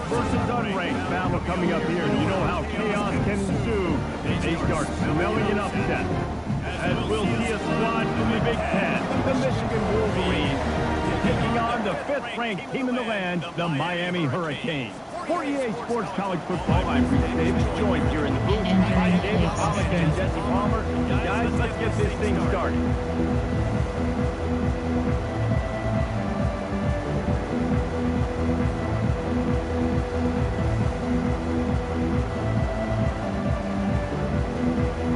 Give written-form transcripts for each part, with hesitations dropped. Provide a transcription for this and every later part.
versus unranked battle coming up here. You know how chaos can ensue. They start smelling an upset. As we'll see a squad from the Big Ten, the Michigan Wolverines, taking on the 5th-ranked team in the land, the Miami Hurricanes. For EA Sports College Football, I'm Reese Davis, joined here in the booth by David Pollock and Jesse Palmer. Guys, let's get this thing started.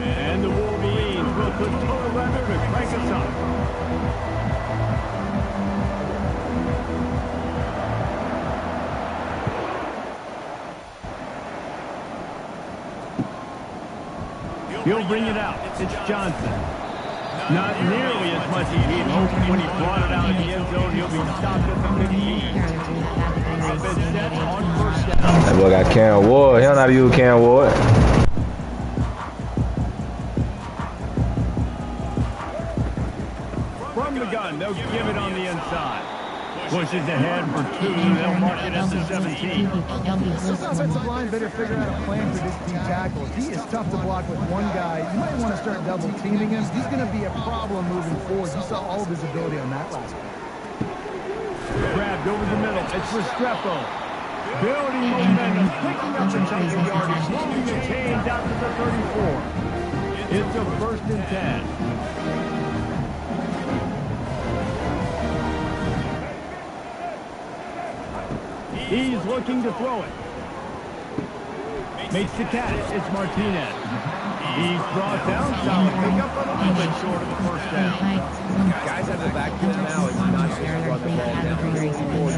And the Wolverines will put total leather to crank us up. He'll bring it out. It's Johnson. Not nearly as much as he'd hoped when he brought it out of the end zone. He'll be stopped at the 15. Offense set on first down. That boy got Cam Ward. He don't know how to use Cam Ward. From the gun, they'll give it on the inside. Pushes ahead for 2. They'll mark it at the 17. This offensive line better figure out a plan for this D tackle. He is tough to block with one guy. You might want to start double teaming him. He's going to be a problem moving forward. You saw all of his ability on that last one. Grabbed over the middle. It's Restrepo. Building momentum, picking up the chunk of yardage, moving the chains out to the 34. It's a 1st and 10. He's looking to throw it. Makes the catch. It's Martinez. He's brought down. Solid pickup, but a little bit short of the 1st down. Guys have the backfield now. It's not just run the ball down. You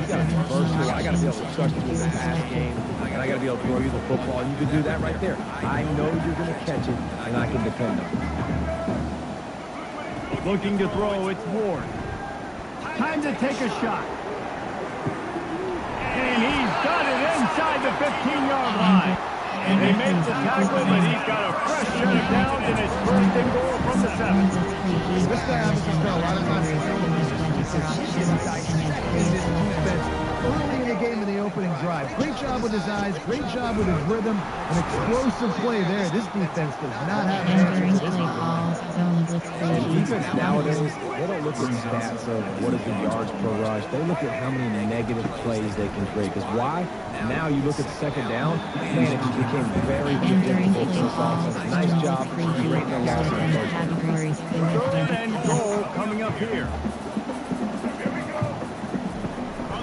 got to be versatile. I got to be able to trust you in the pass game. And I got to be able to throw you the football. And you can do that right there. I know you're going to catch it, and I can depend on it. Looking to throw. It's Ward. Time to take a shot. And he's got it inside the 15-yard line. And they make the tackle, but he's got a fresh set of downs in his 1st and goal from the 7. This guy obviously spent a lot of time in this defense early in the game in the opening drive. Great job with his eyes, great job with his rhythm, an explosive play there. This defense does not have an answer to this. And defense nowadays, they don't look at stats of what is the yards per rush. They look at how many negative plays they can create. Because why? Now you look at 2nd down, man, it just became very predictable for this offense. Nice job. Great their loss in the 3rd and goal coming up here.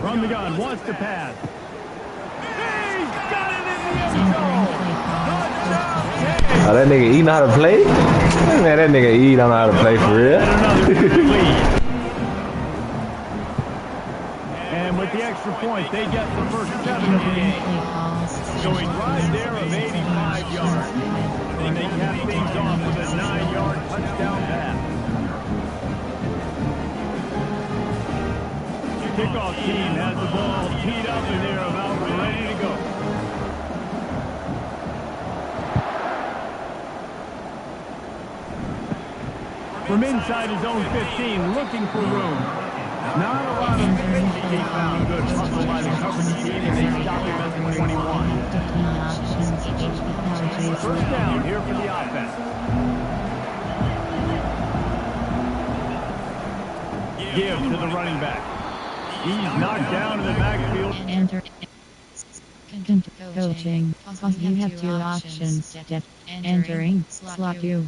From the gun, wants to pass. He's got it in the end zone. Touchdown. Oh, that nigga E know how to play? Man, that nigga E don't know how to play for real. And with the extra point, they get the first 7 of the game. So he drives there of 85 yards. And they cap things off with a 9-yard touchdown pass. Kickoff team has the ball teed up and they're about ready to go. From inside his own 15, looking for room. Not a lot of space. He found good hustle by the coverage team and they stop him at the 21. 1st down here for the offense. Give to the running back. He's knocked down in the backfield. Enter coaching. You have 2 options. Entering, slot 2.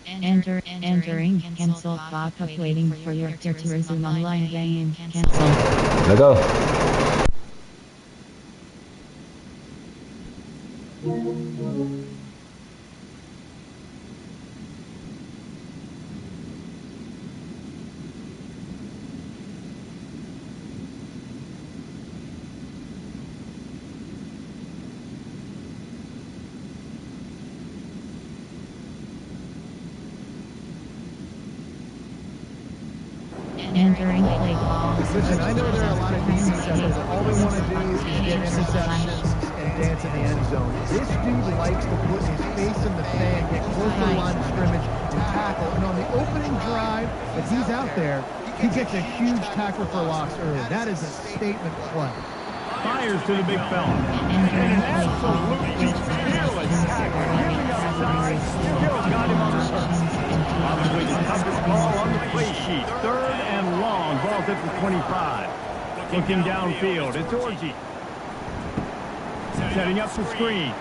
Entering, cancel, pop up waiting for your to resume online game. Cancel. Let's go. Entering play ball. Listen, I know there are a lot of defenses that all they want to do is get interceptions and dance in the end zone. This dude likes to put his face in the fan, get close to the line of scrimmage, and tackle. And on the opening drive, if he's out there, he gets a huge tackle for loss early. That is a statement play. Fires to the big fella. And an absolutely fearless tackle. Giving up size. Still got him on the turf. Probably the toughest call on the play sheet. 3rd and long. Ball's at the 25. Looking downfield. It's Orgy. Setting up the screen.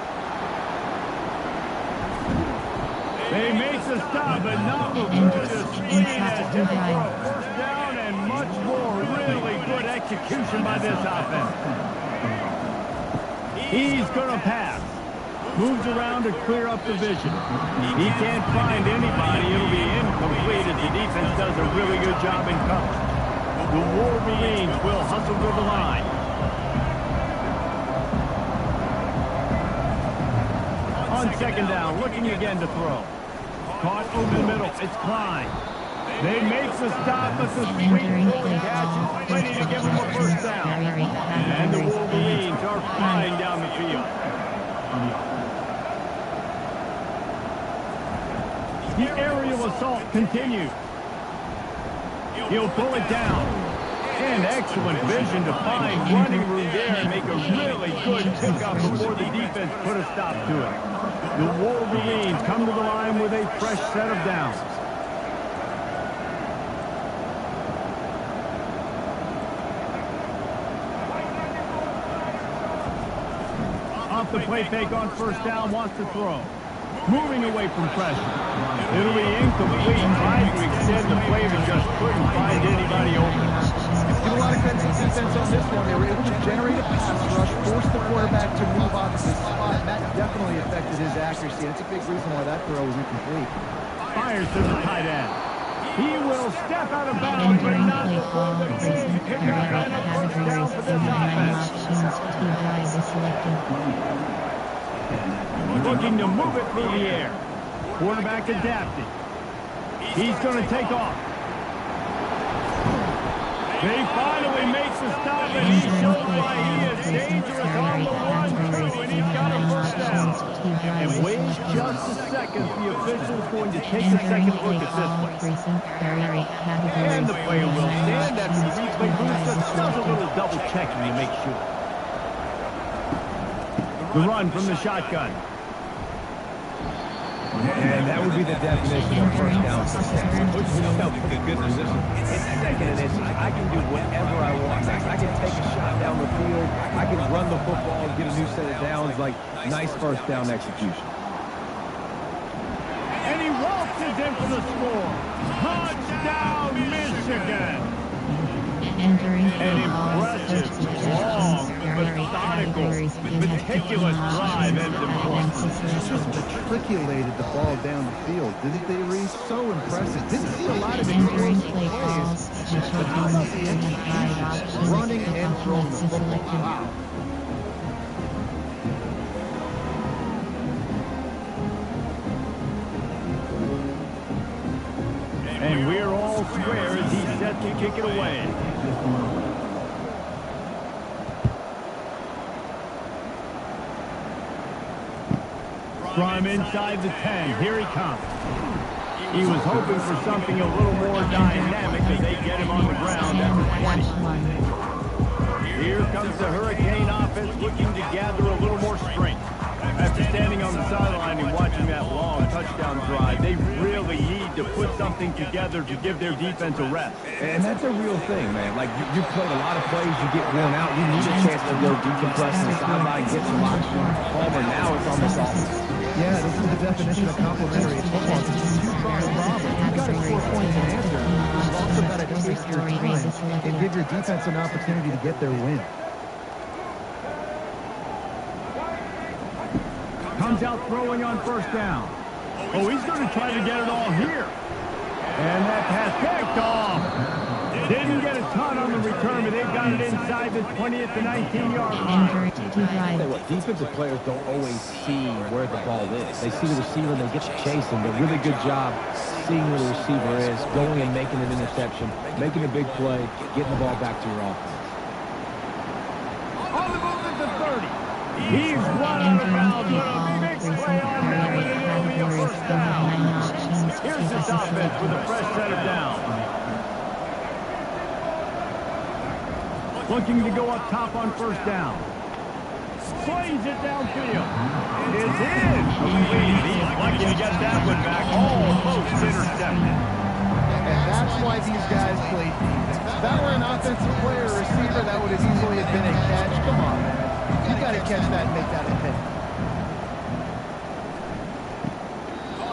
They make the stop, but not before the screen has him for a first down and much more. Really good execution by this offense. He's going to pass. Moves around to clear up the vision. He can't find anybody. It'll be incomplete as the defense does a really good job in cover. The Wolverines will hustle to the line. On 2nd down, looking again to throw. Caught over the middle. It's Klein. They make the stop, but the sweet forward catch is plenty to give them a first down. And the Wolverines are flying down the field. The aerial assault continues. He'll pull it down. And excellent vision to find running room there and make a really good pickup before the defense put a stop to it. The Wolverines come to the line with a fresh set of downs. Off the play fake on 1st down, wants to throw. Moving away from pressure. It'll be incomplete. Trying to extend the play, but just couldn't find anybody open. Give a lot of credit to the defense on this one. They were able to generate a pass rush, force the quarterback to move off of his spot. That definitely affected his accuracy. That's a big reason why that throw was incomplete. Fires to the tight end. He will step out of bounds, but not before the team picking up on a first down for this offense. Looking to move it through the air. Quarterback adapting. He's going to take off. They finally makes the stop, and he shows why he is dangerous on the 1-2, and he's got a first down. And wait just a second. The official's going to take a second look at this one. And the player will stand after the replay booth just does a little double checking to make sure. The run from the shotgun. And that would be the definition of first down success. Push yourself in a good position. It's 2nd and inches. I can do whatever I want. I can take a shot down the field. I can run the football and get a new set of downs. Like, nice first down execution. And he waltzes in for the score. Touchdown, Michigan. An impressive, long, methodical, meticulous drive ends in point. Just matriculated the ball down the field, didn't they, Reese? So impressive. Didn't see a lot of explosive plays, but how about the execution? Running and throwing the football. Wow. And we're all square as he's set to kick it away. From inside the 10, here he comes. He was hoping for something a little more dynamic as they get him on the ground at the 20. Here comes the Hurricane offense looking to gather a little more strength. After standing on the sideline and watching that long touchdown drive, they really need to put something together to give their defense a rest. And that's a real thing, man. Like, you played a lot of plays, you get worn out, you need a chance to go decompress in the sideline, get some oxygen. Palmer, now it's almost awesome. Yeah, this is the definition of complementary football. It's a two-pronged problem. You've got to score points and answer. You've also got to take your time and give your defense an opportunity to get their win. Comes out throwing on 1st down. Oh, he's going to try to get it all here. And that pass picked off. Didn't get a ton on the return, but they got it inside the 20 at the 19-yard line. I tell you what, defensive players don't always see where the ball is. They see the receiver and they get to chase him. They're really good job seeing where the receiver is, going and making an interception, making a big play, getting the ball back to your offense. On the move at the 30. He's run out of bounds, but a big play on that one, and it'll be a first down. Here's this offense with a fresh set of downs. Looking to go up top on first down. Plays it downfield. It's in. Complete. He's lucky to get that one back. Almost intercepted. And that's why these guys play defense. If that were an offensive player or receiver, that would have easily have been a catch. Come on, man. You got to catch that and make that a hit.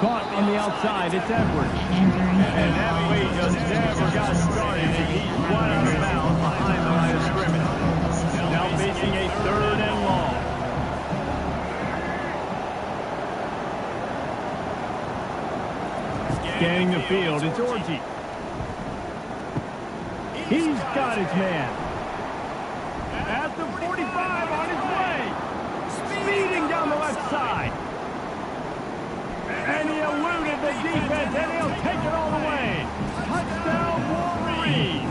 Caught on the outside. It's Edwards. And that play just never got started as he's run out of bounds behind the line of scrimmage. Now facing a 3rd and long. Scanning the field, it's Orgy. He's got his man. At the 45 on his way. Speeding down the left side. And he eluded the defense, and he'll take it all the way. Touchdown, Wolverine.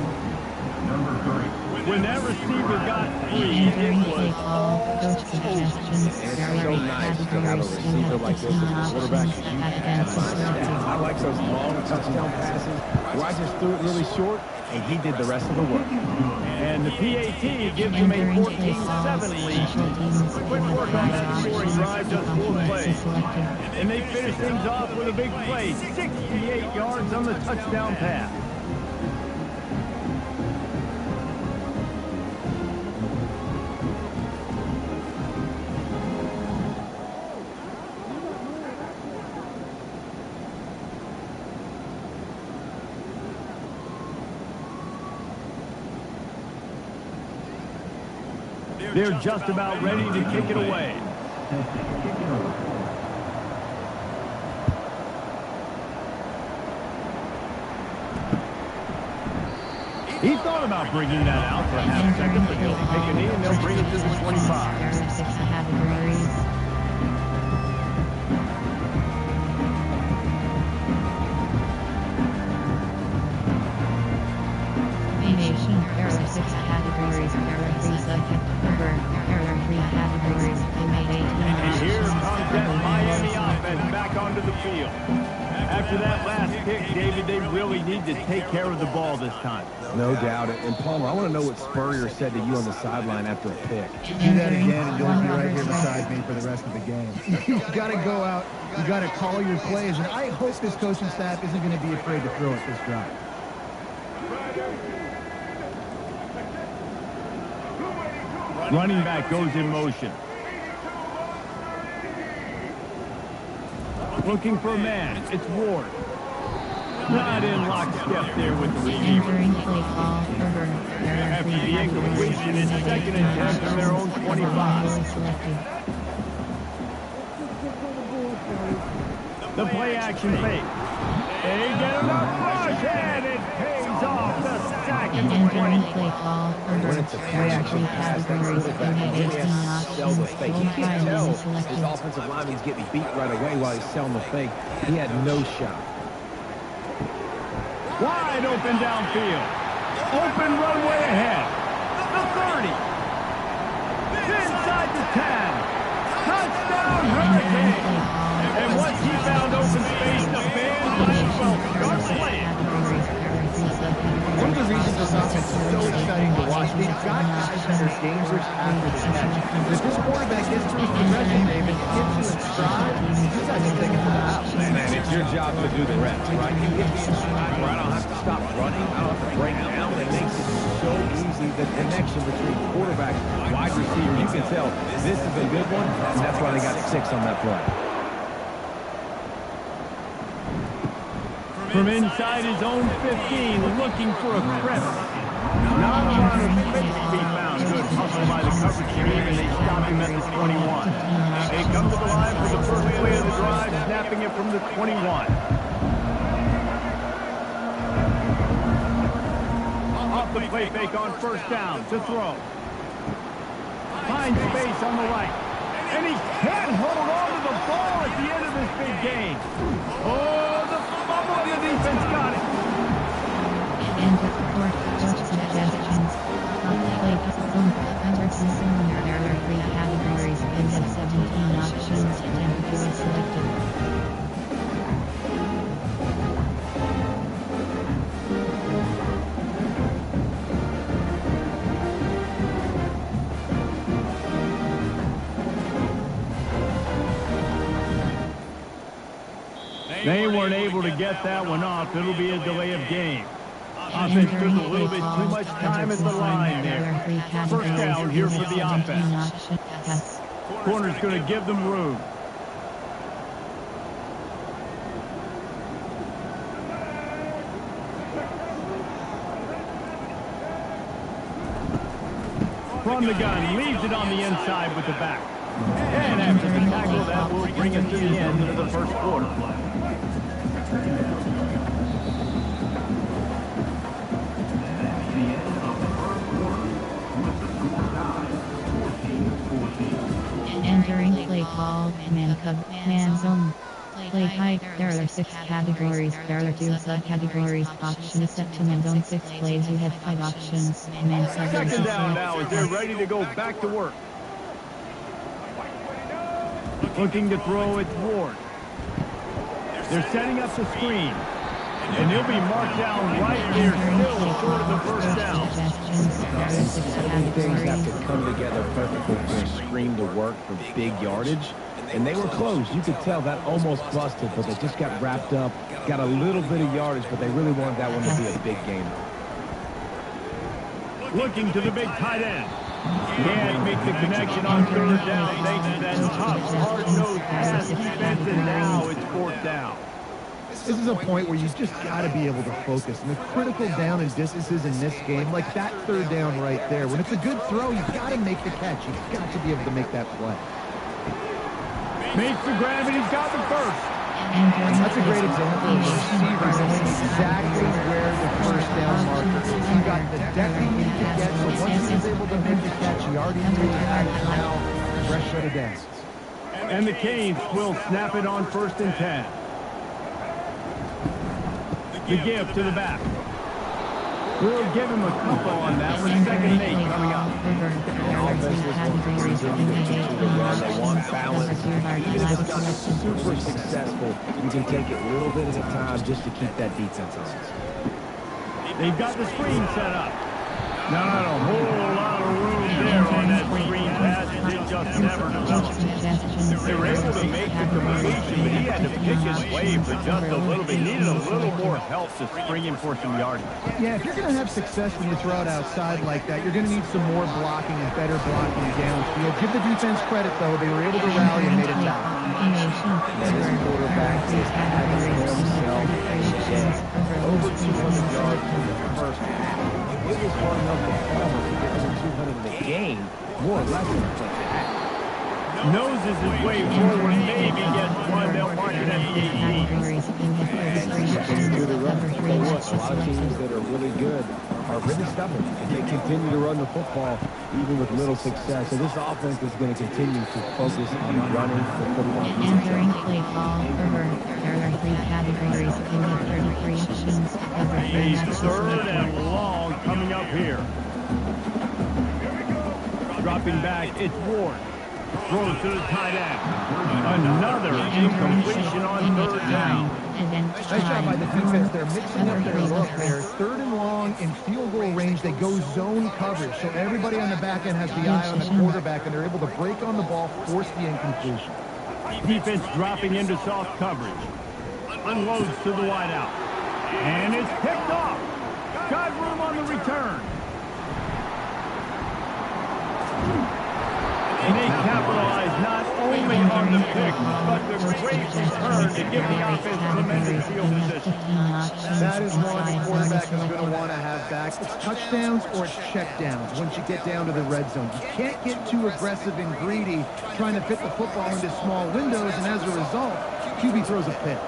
When that receiver got free, it was all Coach suggestions, So nice to have a receiver like this as a quarterback. I like those long touchdown passes where I just threw it really short and he did the rest of the work. And the PAT gives him a 14-7 lead. Quick work on that scoring drive, just 4 plays. And they finish things off with a big play, 68 yards on the touchdown pass. They're just about ready to kick it away. He thought about bringing that out for a half second, but he'll take a knee and they'll bring it to the 25. And here comes that Miami offense back onto the field. After that last pick, David, they really need to take care of the ball this time. No doubt. And Palmer, I want to know what Spurrier said to you on the sideline after a pick. Do that again and you'll be right here beside me for the rest of the game. You've got to go out. You've got to call your plays. And I hope this coaching staff isn't going to be afraid to throw it this drive. Running back goes in motion. Looking for a man. It's Ward. Not in lockstep there with the receiver. After the incompletion, it's 2nd and 10 from their own 25. The play action fake. They get enough rush, and it pays off the sack at the 20. When it's a play action pass, that quarterback really has to sell the fake. You can't tell his offensive lineman's getting beat right away while he's selling the fake. He had no shot. Wide open downfield. Open runway ahead. The 30. Inside the 10. Touchdown, Hurricane. And once he found open space, the fans might as well start playing. One of the reasons this offense is so exciting to watch, they've got guys that are dangerous after the catch. If this quarterback gets through his progression, David, gets you in stride, you guys can take it to the house. Man, it's your job to do the reps, right? You get me in stride where I don't have to stop running, I don't have to break down. It makes it so easy, the connection between quarterback and wide receiver. You can tell this is a good one, and that's why they got 6 on that play. From inside his own 15, looking for a crevice. Not a lot of space to be found. Good hustle by the coverage team, and they stop him at the 21. They come to the line for the first play of the drive, snapping it from the 21. Off the play fake on first down to throw. Finds space on the right. And he can't hold on to the ball at the end of this big game. Oh, the fumble, the defense got it. And the support coach suggestions. Play some Anderson. There are 3 categories and 17 options. 10 to be selected. aren't able to get that one off, it'll be a delay of game. Offense took a little bit too much time at the line there. First down here for the offense. Corner's going to give them room. From the gun, leaves it on the inside with the back. And after the tackle, that will bring us to the end of the first quarter. Entering play call, man cub, man zone. Play type, there are 6 categories, there are 2 subcategories, options set to man zone 6 plays, you have 5 options, man coverage. Second down now as they're ready to go back to work. Looking to throw, it's Ward. They're setting up the screen. And he'll be marked down right there, still short of the first down. Things have to come together perfectly for a screen to work for big yardage. And they were close. You could tell that almost busted, but they just got wrapped up, got a little bit of yardage, but they really wanted that one to be a big game. Looking to the big tight end. Can't make the connection on third down. Thanks to that tough, hard-nosed pass defense, and now it's fourth down. This is a point where you just got to be able to focus. And the critical down and distances in this game, like that third down right there, when it's a good throw, you've got to make the catch. You've got to be able to make that play. Makes the grab, and he's got the first. That's a great example of the receiver knowing exactly where the first down marker is. He got the depth he needed to get, so once he was able to make the catch, he already knew he had it now. Fresh set of downs. And the Canes will snap it on 1st and 10. The give to the back. We'll give him a couple on that one. 2nd and 8 coming up. They want balance. Even if it's not super successful, you can take it a little bit at a time just to keep that defense honest. They've got the screen set up. Not a whole lot of room there on that screen pass. It just never developed. They were able to make the completion, but he had to pick his way for just a little bit. Needed a little more help to spring in for some yardage. Yeah, if you're going to have success when you throw it outside like that, you're going to need some more blocking and better blocking downfield. Give the defense credit, though. They were able to rally and made it back. This quarterback is having himself over 200 yards in the first half. It was hard enough for Palmer to get over 200 in the game, more or less in the first half. Noses his way forward, maybe gets one. They'll mark it at the 18. A lot of teams that are really good are really stubborn, and they continue to run the football even with little success. So this offense is going to continue to focus on running the football. Entering play call, over. There are 3 categories, you have 33 options, cover 3 He's matches. 3rd and long coming up here. Dropping back, it's Ward. Throws to the tight end. Another incompletion on 3rd down. Nice job by the defense. They're mixing up their look there. 3rd and long in field goal range. They go zone coverage. So everybody on the back end has the eye on the quarterback, and they're able to break on the ball, force the incompletion. Defense dropping into soft coverage. Unloads to the wideout. And it's picked off. Got room on the return. And they capitalize not only on the pick, but the great return to give the offense tremendous field position. That is one the quarterback is going to want to have back. It's touchdowns or it's checkdowns once you get down to the red zone. You can't get too aggressive and greedy trying to fit the football into small windows, and as a result, QB throws a pick.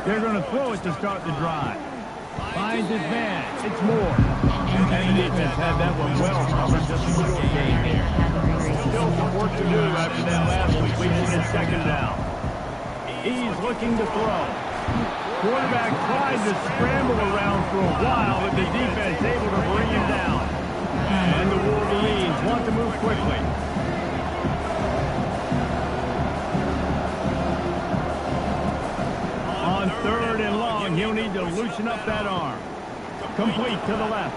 They're going to throw it to start the drive. Finds his man. It's Moore. And the defense had that one well covered, just a short game here. Still some work to do after that last completion at 2nd down. He's looking to throw. Quarterback tried to scramble around for a while, but the defense able to bring him down. And the Wolverines want to move quickly. On 3rd and long, he'll need to loosen up that arm. Complete to the left.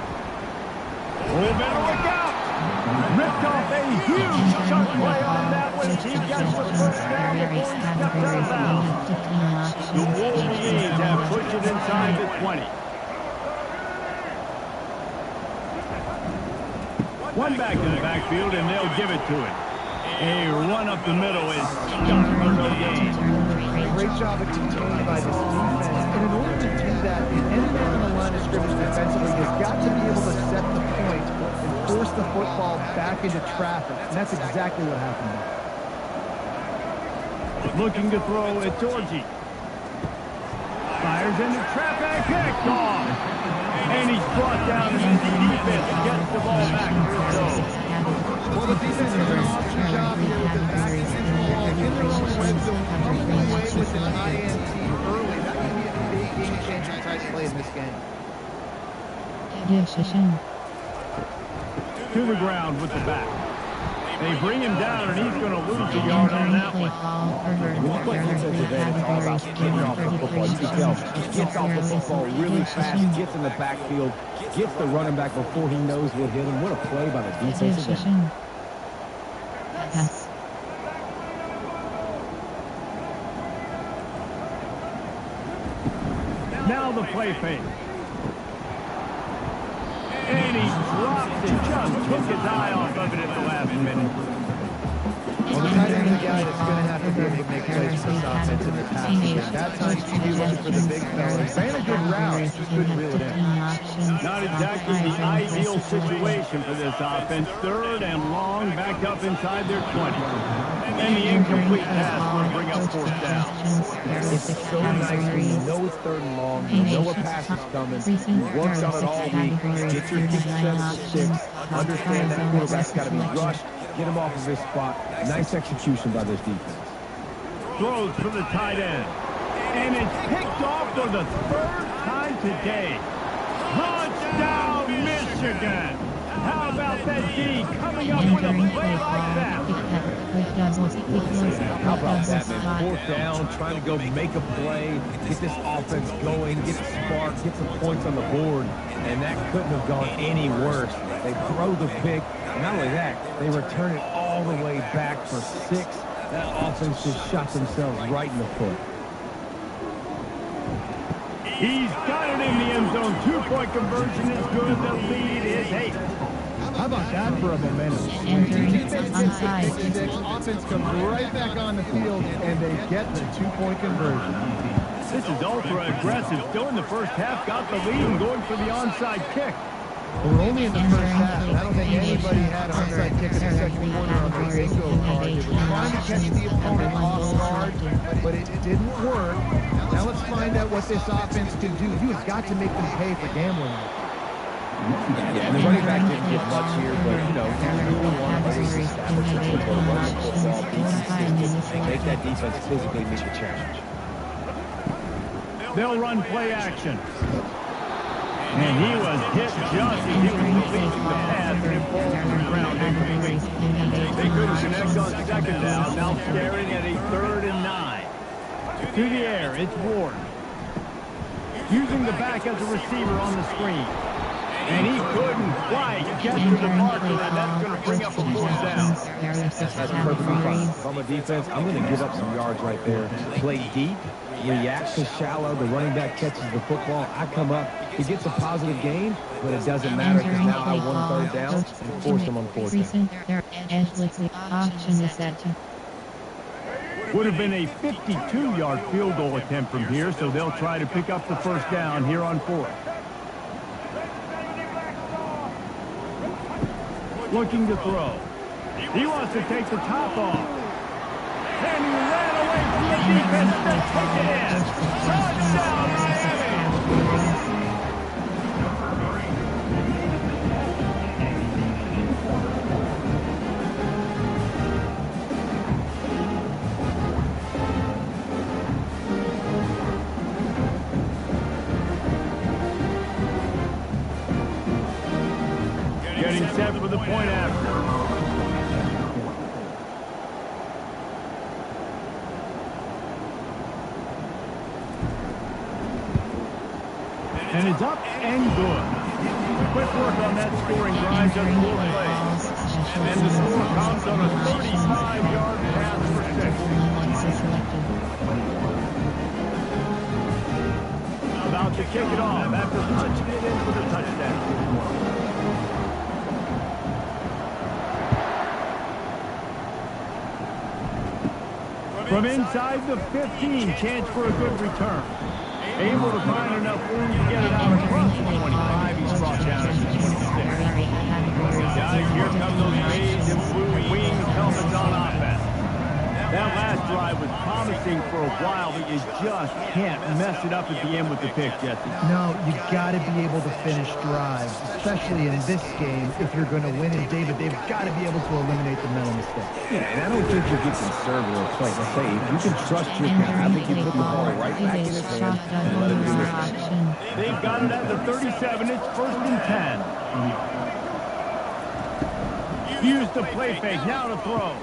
Oh, better look out! Ripped off a huge chunk play on that one. He gets the first down before he steps out of bounds. The Wolverines have pushed it inside the 20. One back in the backfield, and they'll give it to him. A run up the middle is stuck for no gain. Great job of containing by this defense. And in order to do that, any man on the line of scrimmage defensively has got to be able to set the point and force the football back into traffic. And that's exactly what happened there. Looking to throw at Georgie. Fires into traffic, picked off. And he's brought down in the defense. Gets the ball back to his own. Well, the defense has done an awesome job here with the passing ball in their own red zone, coming away with an INT early. That could be a big game-changer type play in this game. To the ground with the back. They bring him down, and he's going to lose a yard on that one. When you play defensive end, it's all about getting off the football. You can tell he gets off the football really fast, gets in the backfield, gets the running back before he knows what hit him. What a play by the defensive end. Now the play fake. And he dropped it, just took his eye off of it at the last minute. Well, the tight end is the guy that's going to have to be able to make plays for this offense in the passing game. That time he'd be looking for the big fella. He ran a good route, just couldn't reel it in. Not exactly the ideal situation for this offense. Third and long, back up inside their 20. And the incomplete pass will bring up fourth down. It's so nice when you know it's third and long, you know a pass is coming, you worked on it all week, get your feet set to 6, understand that quarterback's got to be rushed, get him off of his spot. Nice execution by this defense. Throws for the tight end. And it's picked off for the third time today. Touchdown, Michigan! How about that D coming up with a play like that? How about that, man? Fourth down, trying to go make a play, get this offense going, get the spark, get some points on the board, and that couldn't have gone any worse. They throw the pick, and not only that, they return it all the way back for 6. That offense just shot themselves right in the foot. He's got it in the end zone. 2-point conversion is good. The lead is 8. How about that for a momentum? Defense gets the pick six, offense comes right back on the field, and they get the 2-point conversion. This is ultra aggressive. Still in the first half, got the lead and going for the onside kick. We're only in the first half, and I don't think anybody had onside kick in the second quarter on their bingo card. They were trying to catch the opponent off guard, but it didn't work. Now let's find out what this offense can do. You have got to make them pay for gambling. Yeah, and the running back didn't get much here, but, you know, make that defense physically meet the challenge. They'll run play action. And he was hit just as he was releasing the pass, and it falls to the ground incomplete. They couldn't connect on second down, now staring at a 3rd and 9. To the air, it's Ward. Using the back as a receiver on the screen. And he couldn't quite get to the marker, and that's going to bring up a 4th down. That's perfectly fine. If I'm a defense, I'm going to give up some yards right there. Play deep, react to shallow. The running back catches the football. I come up. He gets a positive gain, but it doesn't matter because now I won 3rd down and force him on 4th down. Would have been a 52-yard field goal attempt from here, so they'll try to pick up the 1st down here on 4th. Looking to throw. He wants to take the top off. And he ran away from the defense to take it in. Touchdown, Miami! Getting set for the point after. And it's up and good. quick work on that scoring drive, just 4 plays. And the score comes on a 35-yard pass for 6. About to kick it off after punching it in for the touchdown. From inside the 15, chance for a good return. Able to find enough room to get it out across the 25. He's brought down at the 26. Guys, here come those beige and blue wings helmets on offense. That last drive was promising for a while, but you just can't mess it up at the end with the pick, Jesse. No, you got to be able to finish drives, especially in this game. If you're going to win, and David, they've got to be able to eliminate the mental mistakes. Yeah, and I don't think you get conservative play. Let's say if you can trust your guy, I think you put the ball right back in his hands and let him do his thing. They've got it at the 37. It's 1st and 10. Use the play fake. Now to throw.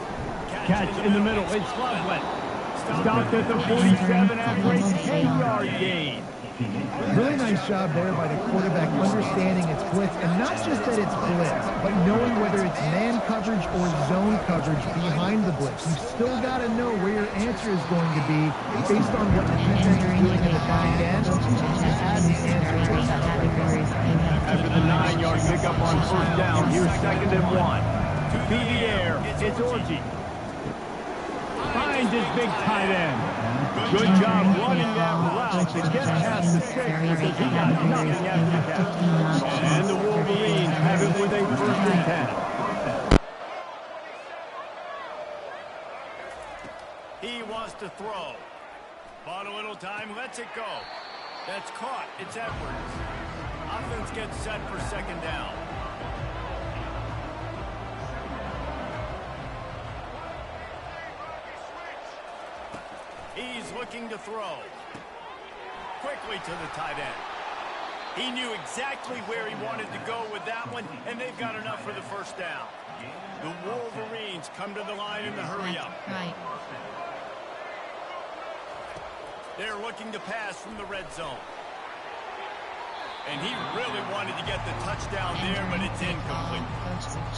Catch in the middle. It's Loveland. Stopped at the 47 after a 10-yard gain. Really nice job there by the quarterback understanding it's blitz, and not just that it's blitz, but knowing whether it's man coverage or zone coverage behind the blitz. You've still got to know where your answer is going to be based on what the defense is doing in the back end. After the 9-yard pickup on 1st down, here's 2nd and 1. To the air, it's Orgy. Finds his big tight end. Good job running that route to get past the 6 because he got nothing after that. And the Wolverines have it with a 1st and 10. He wants to throw. Bought a little time, lets it go. That's caught. It's Edwards. Offense gets set for 2nd down. He's looking to throw. Quickly to the tight end. He knew exactly where he wanted to go with that one, and they've got enough for the 1st down. The Wolverines come to the line in the hurry-up. They're looking to pass from the red zone. And he really wanted to get the touchdown there, but it's incomplete.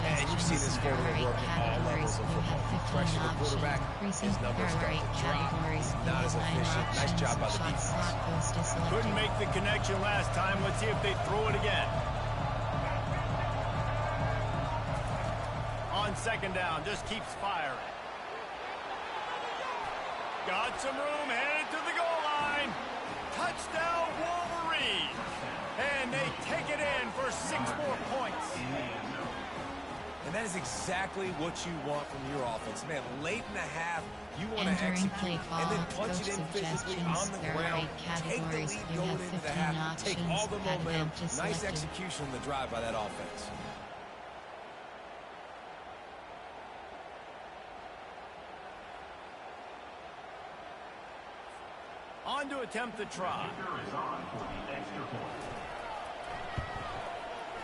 And you see this formula work at all levels of football. Pressure the quarterback, his numbers start to drop. Not as efficient. Nice job by the defense. Couldn't make the connection last time. Let's see if they throw it again. On 2nd down, just keeps firing. Got some room, headed to the goal line. Touchdown, Wolverines. And they take it in for 6 more points. And that is exactly what you want from your offense. Man, late in the half, you want to execute and then punch it in physically on the ground. Take the lead going into the half. Take all the momentum. Nice execution on the drive by that offense. On to attempt the try.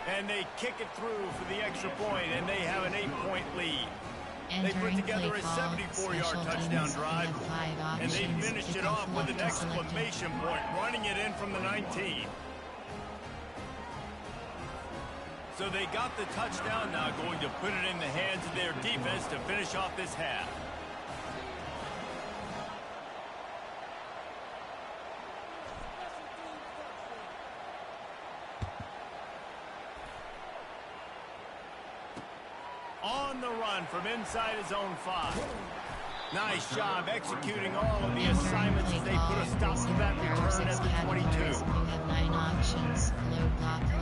And they kick it through for the extra point, and they have an 8-point lead. They put together a 74-yard touchdown drive, and they finished it off with an exclamation point, running it in from the 19. So they got the touchdown, now going to put it in the hands of their defense to finish off this half. On the run from inside his own 5. Nice job executing all of the assignments as they put a stop to that return at the 22.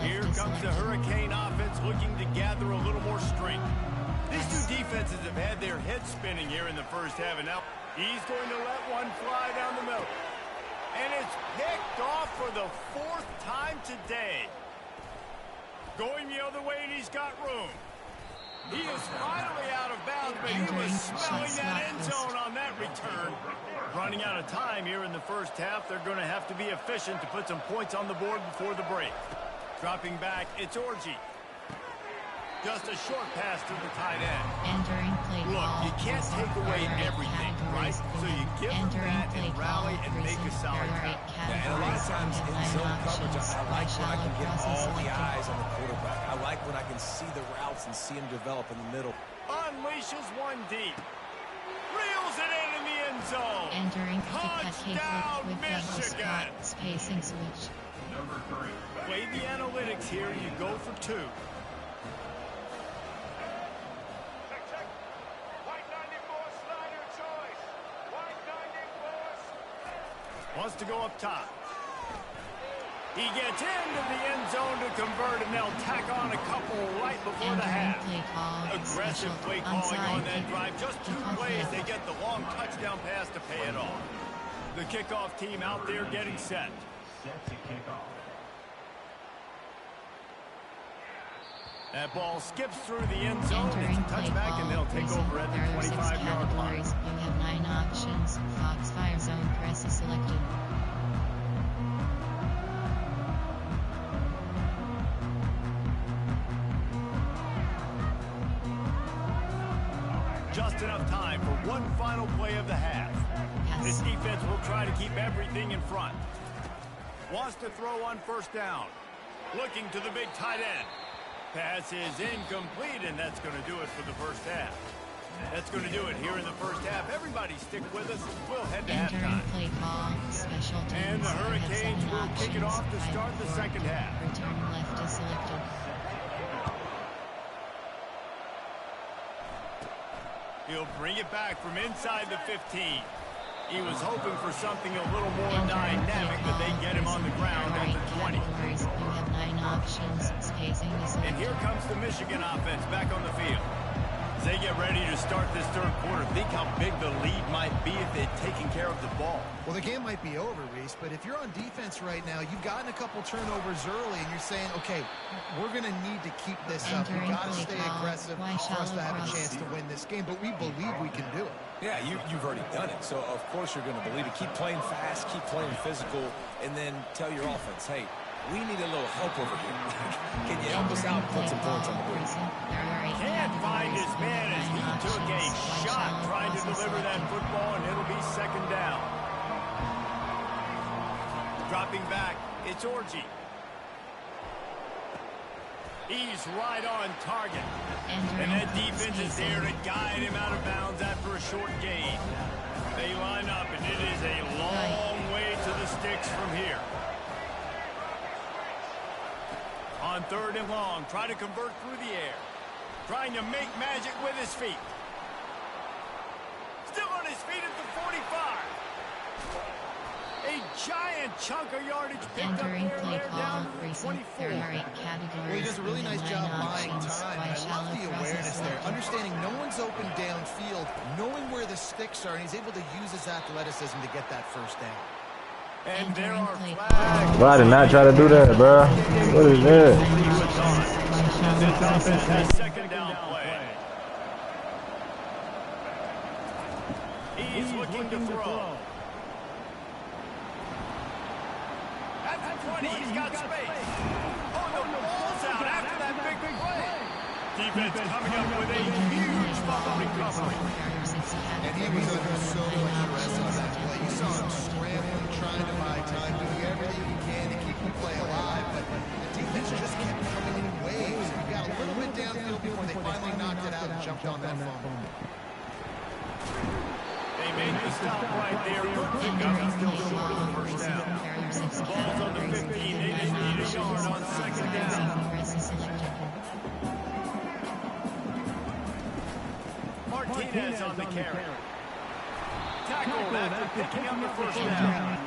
Here comes the Hurricane offense looking to gather a little more strength. These two defenses have had their heads spinning here in the 1st half, and now he's going to let one fly down the middle. And it's picked off for the 4th time today. Going the other way, and he's got room. He is finally out of bounds, but he was smelling that end zone on that return. Running out of time here in the 1st half. They're going to have to be efficient to put some points on the board before the break. Dropping back, it's Orgy. Just a short pass to the tight end. Look, you can't take away everything, right? So you give them that and rally and make a solid cut. Yeah, and a lot of times in zone coverage, I like when I can get all the eyes on the quarterback. see the routes and see them develop in the middle. Unleashes one deep. Reels it in the end zone. Entering kick Touchdown, with double Michigan. spot spacing switch. Play the analytics here. You go for 2. Wants to go up top. He gets into the end zone to convert, and they'll tack on a couple right before the half. Aggressive play calling on that drive. Just 2 plays, they get the long touchdown pass to pay it off. The kickoff team out there getting set. That ball skips through the end zone. It's a touchback, and they'll take over at the 25-yard line. You have 9 options. Foxfire zone press is selected. Just enough time for one final play of the half. This defense will try to keep everything in front. Wants to throw on first down. Looking to the big tight end. Pass is incomplete, and that's going to do it for the first half. That's going to do it here in the first half. Everybody stick with us. We'll head to halftime. Play call, special teams. And the Hurricanes will kick it off to start the second half. Return left is selected. He'll bring it back from inside the 15. He was hoping for something a little more dynamic, but they get him on the ground at the 20. You have 9 options. Spacing is selected. And here comes the Michigan offense back on the field. As they get ready to start this third quarter, think how big the lead might be if they'd taken care of the ball. Well, the game might be over, Reese, but if you're on defense right now, you've gotten a couple turnovers early, and you're saying, okay, we're going to need to keep this up. We've got to stay aggressive for us to have a chance to win this game, but we believe we can do it. Yeah, you've already done it, so of course you're going to believe it. Keep playing fast, keep playing physical, and then tell your offense, hey, we need a little help over here. Can you help us out and put some points on the board? Can't find his man as he took a shot trying to deliver that football, and it'll be second down. Dropping back, it's Orji. He's right on target. And that defense is there to guide him out of bounds after a short gain. They line up, and it is a long way to the sticks from here. On 3rd and long, try to convert through the air. Trying to make magic with his feet. Still on his feet at the 45. A giant chunk of yardage picked up there. They're down to the 24. Well, he does a really nice job buying time. I love the awareness there. Understanding no one's open downfield, knowing where the sticks are, and he's able to use his athleticism to get that first down. And there are flags. Bro, I did not try to do that, bro. What is that? This offense has second down play. He's looking to throw. At the 20, he's got space. Oh, the ball's out after that big play. Defense coming up with a huge fumble recovery. And he was under so much stress on that play. You saw him scrambling, trying to buy time, doing everything he can to keep the play alive, but the defense just kept coming in waves. We got a little bit downfield before they finally knocked it out and jumped on that fumble. They made the stop right there. Good pickup. He's still short of the first down. Ball's on the 15. They just need a yard on second down. Martinez on the carry. Tackled after picking up the first down.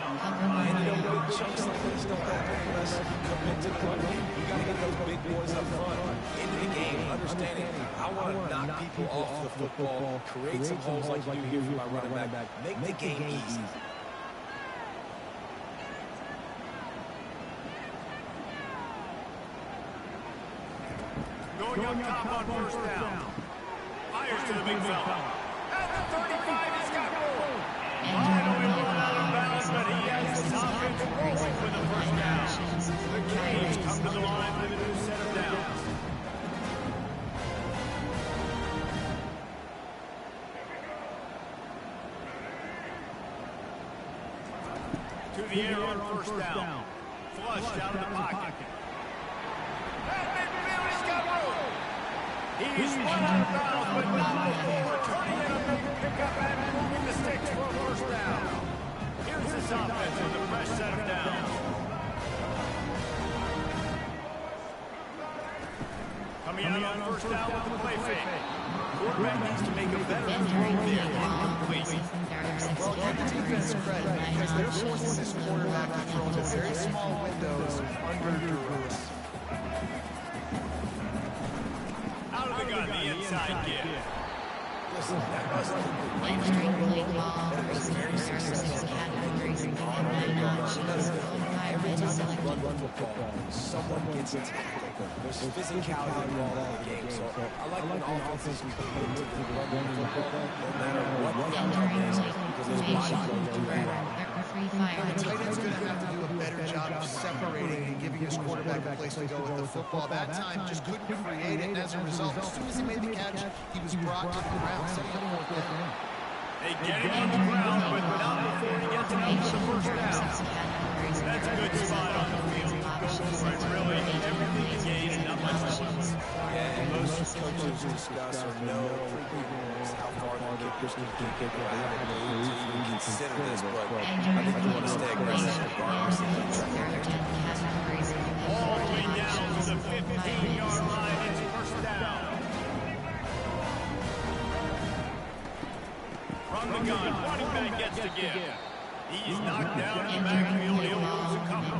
Chunks like this don't have to press, come into play. You got to get those big boys up front into the game, understanding I want to knock people off the football, create some holes like you do here for my running back, make the game easy. Going up top on first down. Fires to the big fella. At the 35, he's got room. Finally run out of bounds, but he has his offense rolling for the first down. The Canes come to the line with a new set of downs. To the air on first down. Flushed out of the pocket. At midfield, he's got room. He's run out of bounds, but not before returning in a big pickup and moving the sticks for a first down. Here's this offense with a fresh set of downs. Coming out on first down with the play fake. Quarterback needs to make a better throw there and complete. Well, give the defense credit because they're forcing this quarterback to throw into very small windows under duress. Out of the gun, the inside give. Listen, that wasn't Entering play ball, very successful categories, given 9 options, every time you run the football, someone gets it tackled. There's physicality involved in the game, so I like when offenses come into the run the football, no matter what the outcome is, because those bodies don't do that. The tight end's going to have to do a better job of separating and giving his quarterback a place to go with the football. That time just couldn't create it, and as a result, as soon as he made the catch, he was brought to the ground, setting up for a down. They get him on the ground, but not before he gets enough for the first down. That's a good spot on the field. Go for it, really. Everything is gained and not much less. Yeah, and most coaches discuss or know how far the kickers can kick it. I haven't even considered this, but I think you want to stay aggressive regardless. All the way down to the 15-yard line. It's first down. From the gun, running back gets the give. He's knocked down in the backfield. He'll lose a couple.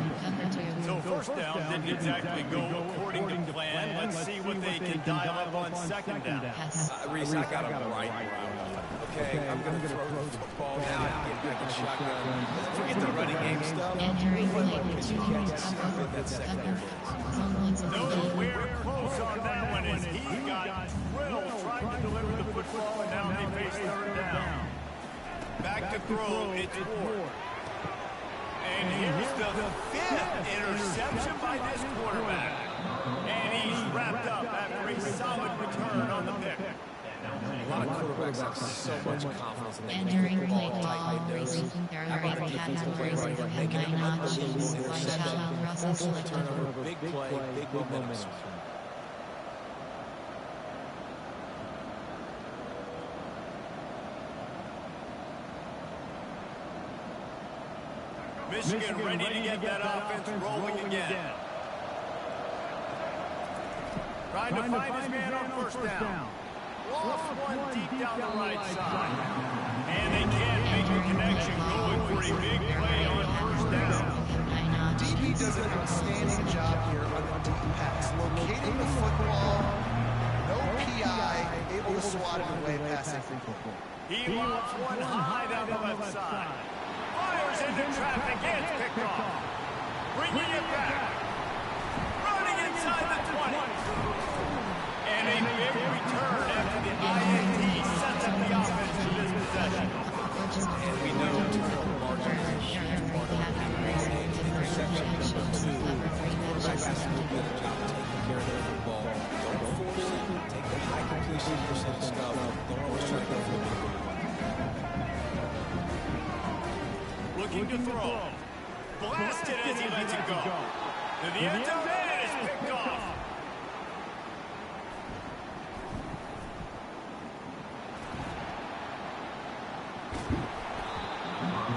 So first down didn't exactly go according to plan. Let's see what they can dial up on second down. Reese, I got him right. Okay, I'm going to throw the football now. I get back in shotgun. Forget the running game stuff. Nowhere close on that one as he got drilled trying to deliver the football, and now they face third down. Back to throw, it's Ward. And here's the 5th interception by this quarterback. And he's wrapped up after a solid return on the pick. A lot of quarterbacks have so much confidence in Entering play ball, receiving their every categories and have 9 options. Why shall Russell selected? Big play, big momentum. Michigan ready to get that offense rolling again. Trying to find his man on first down. Lost one deep down the right side. And they can't make a connection going for a big play on first down. DB does an outstanding job here on the deep pass, locating the football, no PI, able to swat it away past it. He lobs one high down the left side. Fires into traffic, gets picked off. Bringing it back. Running inside the 20. And a big return after the INT sets up the offense in this possession. And we know turnover margin is a huge part of the interception number 2. Quarterback has to do a better job of taking care of the ball. Don't force it. Take the high completion percentage stuff. Don't always try to go for the ball. Looking to throw. Blasted as he lets it go. To the end zone, and it is picked off.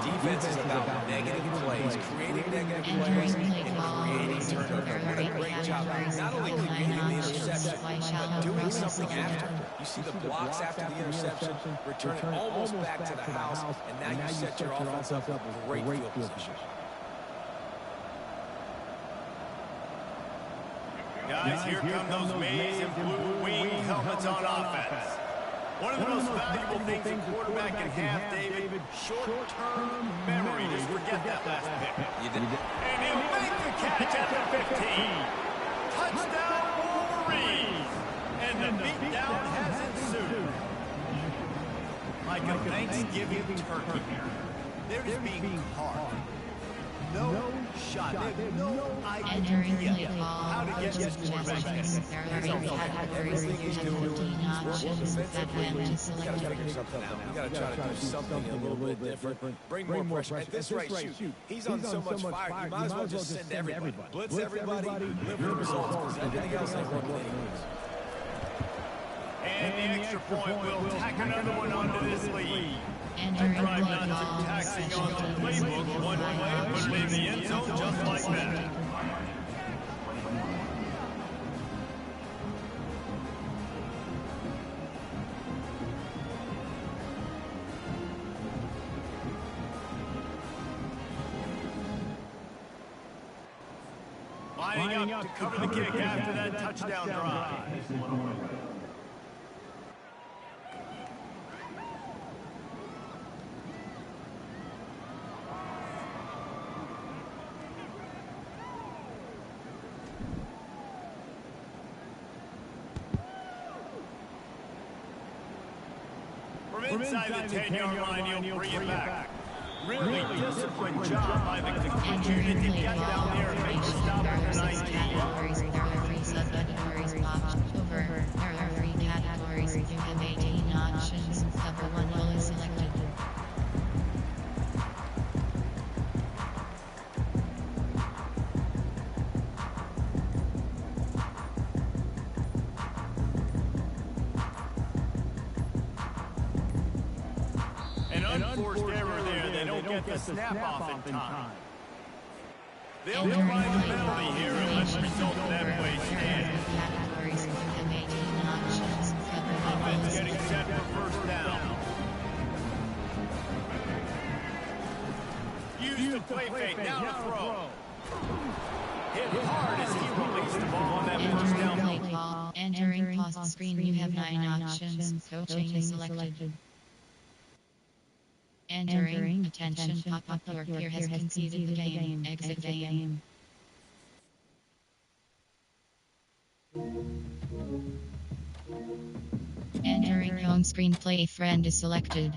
Defense is about negative plays, creating negative plays, and creating turnover. What a great job. Not only creating the interception, but doing something after. You see the blocks after the interception, return it almost back to the house, and now you set your offense up with great field position. Guys, here come those maize and blue wing helmets on offense. One of the most valuable things a quarterback can have, David, short-term memory. Just forget that last pick. And he'll make the catch at the 15. Touchdown, Wolverines! And the beatdown has ensued. Like a Thanksgiving turkey. They're just being hard. No shot. They have no idea how to get this quarterback. Everything he's doing defensively, we got to figure something out. We got to try to do something a little bit different. Bring more pressure. At this rate, shoot. He's on so much fire, you might as well just send everybody. Blitz everybody, deliver the results, because everything else ain't working anyways. And the extra point will tack another one onto this lead. Entering Try play not to ball, taxing special on the teams. playbook one way, put it in the end zone just like that. Lining up to cover the kick after that touchdown drive. From inside the 10-yard line, he'll bring it back. Really disciplined job by the contingent to get down there and make the stop at the 19. Categories. There are 3 subcategories. Option over. There are 3 categories. You have 18 options. Cover 1 goal is selected. An unforced error there. They don't get the snap off in time. They'll find a penalty here and let the result of that play stand. Categories. You have 18 options. Cover 1 goal Offense is getting set selected. for first down. Use the play fake. Now to throw. Hit hard as he released the ball on that first Entering down. play ball. Entering post screen. You have 9 options. Coaching is selected. Entering. Attention. Pop-up. Your peer has conceded the game. Exit game. Entering home screen. Play friend is selected.